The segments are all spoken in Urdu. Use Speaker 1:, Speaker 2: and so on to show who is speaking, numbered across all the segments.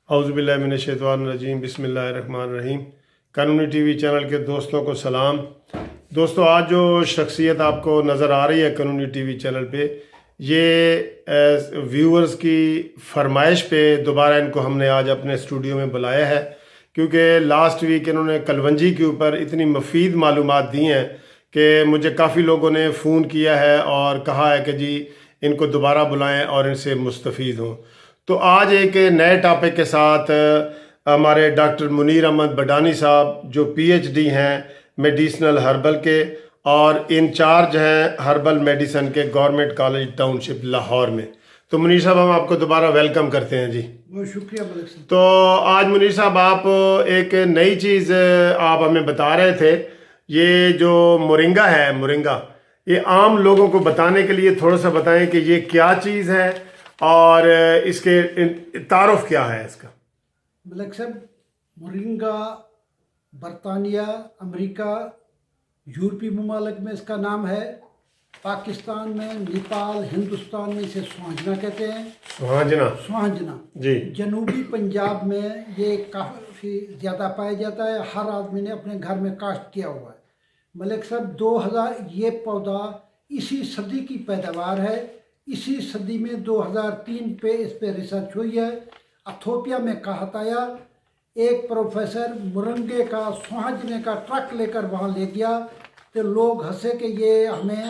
Speaker 1: اعوذ باللہ من الشیطان الرجیم، بسم اللہ الرحمن الرحیم۔ قانونی ٹی وی چینل کے دوستوں کو سلام۔ دوستو، آج جو شخصیت آپ کو نظر آ رہی ہے قانونی ٹی وی چینل پہ، یہ ویورز کی فرمائش پہ دوبارہ ان کو ہم نے آج اپنے اسٹوڈیو میں بلایا ہے، کیونکہ لاسٹ ویک انہوں نے کلونجی کے اوپر اتنی مفید معلومات دی ہیں کہ مجھے کافی لوگوں نے فون کیا ہے اور کہا ہے کہ جی ان کو دوبارہ بلائیں اور ان سے مستفید ہوں۔ تو آج ایک نئے ٹاپک کے ساتھ ہمارے ڈاکٹر منیر احمد بڈانی صاحب، جو پی ایچ ڈی ہیں میڈیسنل ہربل کے اور انچارج ہیں ہربل میڈیسن کے گورنمنٹ کالج ٹاؤن شپ لاہور میں۔ تو منیر صاحب، ہم آپ کو دوبارہ ویلکم کرتے ہیں جی۔
Speaker 2: بہت شکریہ ملک صاحب۔
Speaker 1: تو آج منیر صاحب آپ ایک نئی چیز آپ ہمیں بتا رہے تھے، یہ جو مورنگا ہے، مورنگا، یہ عام لوگوں کو بتانے کے لیے تھوڑا سا بتائیں کہ یہ کیا چیز ہے اور اس کے تعارف کیا ہے اس کا۔
Speaker 2: ملک صاحب، مورنگا برطانیہ، امریکہ، یورپی ممالک میں اس کا نام ہے۔ پاکستان میں، نیپال، ہندوستان میں اسے سوہنجنا کہتے ہیں۔ سوہنجنا
Speaker 1: جی۔
Speaker 2: جنوبی پنجاب میں یہ کافی زیادہ پایا جاتا ہے، ہر آدمی نے اپنے گھر میں کاشت کیا ہوا ہے۔ ملک صاحب، 2000 یہ پودا اسی صدی کی پیداوار ہے۔ اسی صدی میں 2003 پہ اس پہ ریسرچ ہوئی ہے۔ اتھوپیا میں کہت آیا، ایک پروفیسر مرنگے کا سوہنجنے کا ٹرک لے کر وہاں لے گیا تو لوگ ہنسے کہ یہ ہمیں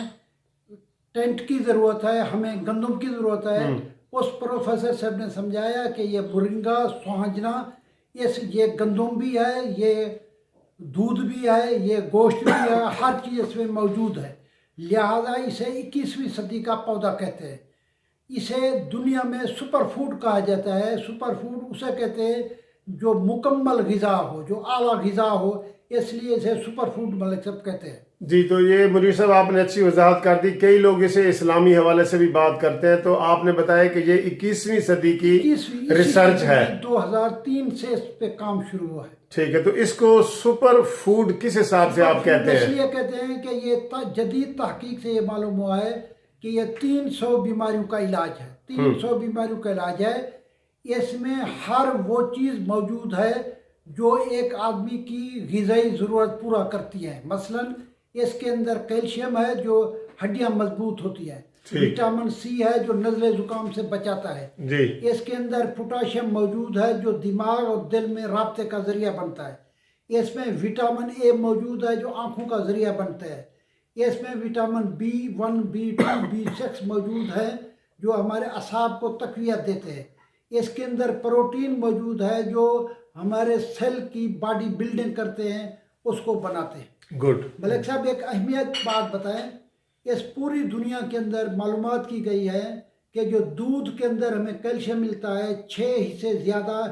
Speaker 2: ٹینٹ کی ضرورت ہے، ہمیں گندم کی ضرورت ہے۔ اس پروفیسر صاحب نے سمجھایا کہ یہ مرنگا سوہنجنا، یہ گندم بھی ہے، یہ دودھ بھی ہے، یہ گوشت بھی ہے، ہر چیز اس میں موجود ہے، لہذا اسے 21ویں صدی کا پودا کہتے ہیں۔ اسے دنیا میں سپر فوڈ کہا جاتا ہے۔ سپر فوڈ اسے کہتے ہیں جو مکمل غذا ہو، جو اعلیٰ غذا ہو، اس لیے اسے سپر فوڈ ملک صاحب کہتے ہیں۔
Speaker 1: جی، تو یہ منیر صاحب آپ نے اچھی وضاحت کر دی۔ کئی لوگ اسے اسلامی حوالے سے بھی بات کرتے ہیں، تو آپ نے بتایا کہ یہ 21ویں صدی کی ریسرچ ہے۔
Speaker 2: 2003 سے اس پہ کام شروع ہوا ہے۔
Speaker 1: ٹھیک ہے، تو اس کو سپر فوڈ کس حساب سے آپ کہتے ہیں؟
Speaker 2: اس لیے کہتے ہیں کہ یہ جدید تحقیق سے یہ معلوم ہوا ہے کہ یہ 300 بیماریوں کا علاج ہے۔ 300 بیماریوں کا علاج ہے۔ اس میں ہر وہ چیز موجود ہے جو ایک آدمی کی غذائی ضرورت پورا کرتی ہے۔ مثلا اس کے اندر کیلشیم ہے جو ہڈیاں مضبوط ہوتی ہے، وٹامن سی ہے جو نزلے زکام سے بچاتا ہے، اس کے اندر پوٹاشیم موجود ہے جو دماغ اور دل میں رابطے کا ذریعہ بنتا ہے، اس میں وٹامن اے موجود ہے جو آنکھوں کا ذریعہ بنتا ہے، اس میں وٹامن B1 B2 B6 موجود ہے جو ہمارے اعصاب کو تقویت دیتے ہیں، اس کے اندر پروٹین موجود ہے جو ہمارے سیل کی باڈی بلڈنگ کرتے ہیں، اس کو بناتے ہیں۔
Speaker 1: گڈ
Speaker 2: ملک صاحب، ایک اہمیت بات بتائیں، اس پوری دنیا کے اندر معلومات کی گئی ہے کہ جو دودھ کے اندر ہمیں کیلشیم ملتا ہے، 6 حصے زیادہ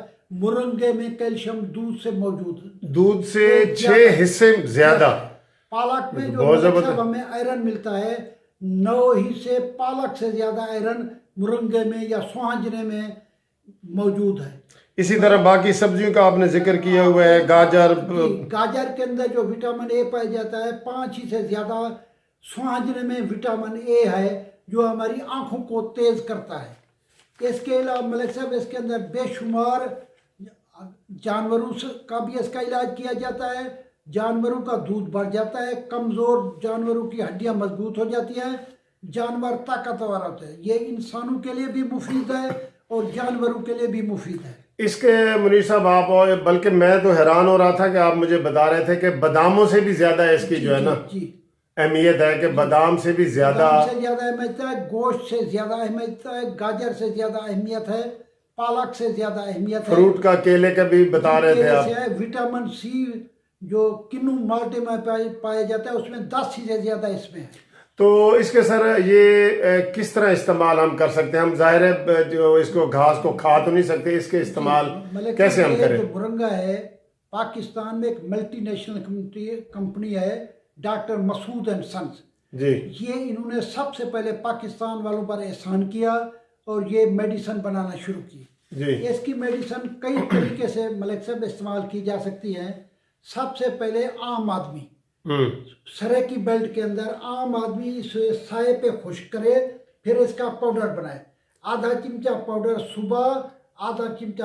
Speaker 2: مرنگے میں کیلشیم دودھ سے موجود ہے۔
Speaker 1: دودھ سے 6 حصے زیادہ۔
Speaker 2: پالک میں جو ملک صاحب ہمیں آئرن ملتا ہے، 9 حصے پالک سے زیادہ آئرن مرنگے میں یا سوہنجنے میں موجود ہے۔
Speaker 1: اسی طرح باقی سبزیوں کا آپ نے ذکر کیا ہوا ہے، گاجر
Speaker 2: کے اندر جو وٹامن اے پایا جاتا ہے، 5 حصے زیادہ سوہنجنے میں وٹامن اے ہے جو ہماری آنکھوں کو تیز کرتا ہے۔ اس کے علاوہ ملک صاحب اس کے اندر بے شمار جانوروں کا بھی اس کا علاج کیا جاتا ہے، جانوروں کا دودھ بڑھ جاتا ہے، کمزور جانوروں کی ہڈیاں مضبوط ہو جاتی ہیں، جانور طاقتور ہوتے ہیں۔ یہ انسانوں کے لیے بھی مفید ہے اور جانوروں کے لیے بھی مفید ہے۔
Speaker 1: اس کے منیر صاحب آپ، بلکہ میں تو حیران ہو رہا تھا کہ آپ مجھے بتا رہے تھے کہ باداموں سے بھی زیادہ اس کی جو ہے نا اہمیت ہے، کہ بادام سے بھی زیادہ
Speaker 2: اہمیت ہے، گوشت سے زیادہ اہمیت ہے، گاجر سے زیادہ اہمیت ہے، پالک سے زیادہ اہمیت ہے،
Speaker 1: فروٹ کا، کیلے کا بھی بتا رہے تھے آپ۔
Speaker 2: وٹامن سی جو کنو مالٹے میں پایا جاتا ہے اس میں 10 سے زیادہ اس میں ہے۔
Speaker 1: تو اس کے سر یہ کس طرح استعمال ہم کر سکتے ہیں؟ ہم ظاہر ہے جو اس کو گھاس کو کھا تو نہیں سکتے، اس کے استعمال کیسے ہم کریں؟
Speaker 2: جو مرنگا ہے، پاکستان میں ایک ملٹی نیشنل کمپنی ہے، ڈاکٹر مسعود اینڈ سنس، یہ انہوں نے سب سے پہلے پاکستان والوں پر احسان کیا اور یہ میڈیسن بنانا شروع کی۔ اس کی میڈیسن کئی طریقے سے ملک صاحب استعمال کی جا سکتی ہیں۔ سب سے پہلے عام آدمی سرے کی بیلٹ کے اندر عام آدمی اسے سائے پہ خشک کرے، پھر اس کا پاؤڈر بنائے، آدھا چمچہ پاؤڈر صبح، آدھا چمچہ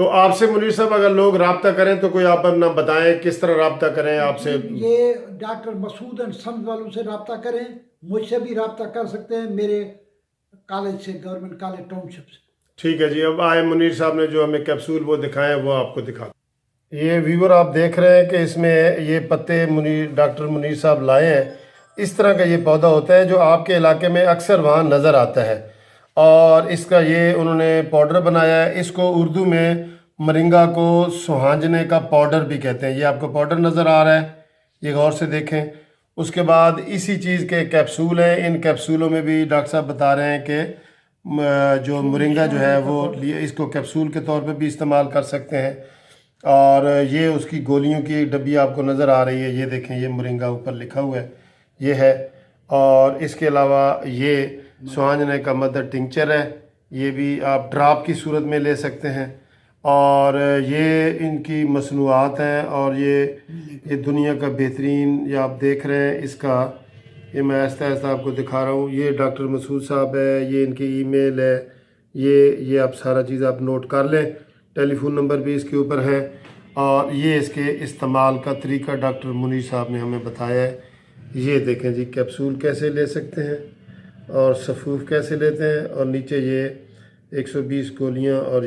Speaker 1: تو آپ سے منیر صاحب اگر لوگ رابطہ کریں تو کوئی آپ اپنا بتائیں کس طرح رابطہ کریں آپ سے؟
Speaker 2: یہ ڈاکٹر مسعود اینڈ سنز والوں سے رابطہ کریں، مجھ سے بھی رابطہ کر سکتے ہیں میرے کالج سے، گورنمنٹ کالج ٹاؤن شپ سے۔
Speaker 1: ٹھیک ہے جی، اب آئے منیر صاحب نے جو ہمیں کیپسول وہ دکھائے وہ آپ کو دکھا دیں۔ یہ ویور آپ دیکھ رہے ہیں کہ اس میں یہ پتے ڈاکٹر منیر صاحب لائے ہیں۔ اس طرح کا یہ پودا ہوتا ہے جو آپ کے علاقے میں اکثر وہاں نظر آتا ہے، اور اس کا یہ انہوں نے پاؤڈر بنایا ہے۔ اس کو اردو میں مرنگا کو سہانجنے کا پاؤڈر بھی کہتے ہیں۔ یہ آپ کو پاؤڈر نظر آ رہا ہے، یہ غور سے دیکھیں۔ اس کے بعد اسی چیز کے کیپسول ہیں، ان کیپسولوں میں بھی ڈاکٹر صاحب بتا رہے ہیں کہ جو مرنگا جو ہے وہ اس کو کیپسول کے طور پہ بھی استعمال کر سکتے ہیں، اور یہ اس کی گولیوں کی ایک ڈبی آپ کو نظر آ رہی ہے، یہ دیکھیں یہ مرنگا اوپر لکھا ہوا ہے، یہ ہے۔ اور اس کے علاوہ یہ سہانجنے کا مدر ٹنکچر ہے، یہ بھی آپ ڈراپ کی صورت میں لے سکتے ہیں، اور یہ ان کی مصنوعات ہیں، اور یہ دنیا کا بہترین، یہ آپ دیکھ رہے ہیں اس کا، یہ میں آہستہ آہستہ آپ کو دکھا رہا ہوں۔ یہ ڈاکٹر مسعود صاحب ہے، یہ ان کی ای میل ہے، یہ آپ سارا چیز آپ نوٹ کر لیں، ٹیلی فون نمبر بھی اس کے اوپر ہے، اور یہ اس کے استعمال کا طریقہ ڈاکٹر منیر صاحب نے ہمیں بتایا ہے۔ یہ دیکھیں جی کیپسول کیسے لے سکتے ہیں، اور صفوف کیسے لیتے ہیں، اور نیچے یہ 120 گولیاں، اور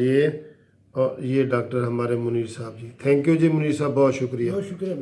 Speaker 1: یہ ڈاکٹر ہمارے منیر صاحب جی۔ تھینک یو جی منیر صاحب، بہت شکریہ۔
Speaker 2: بہت شکریہ۔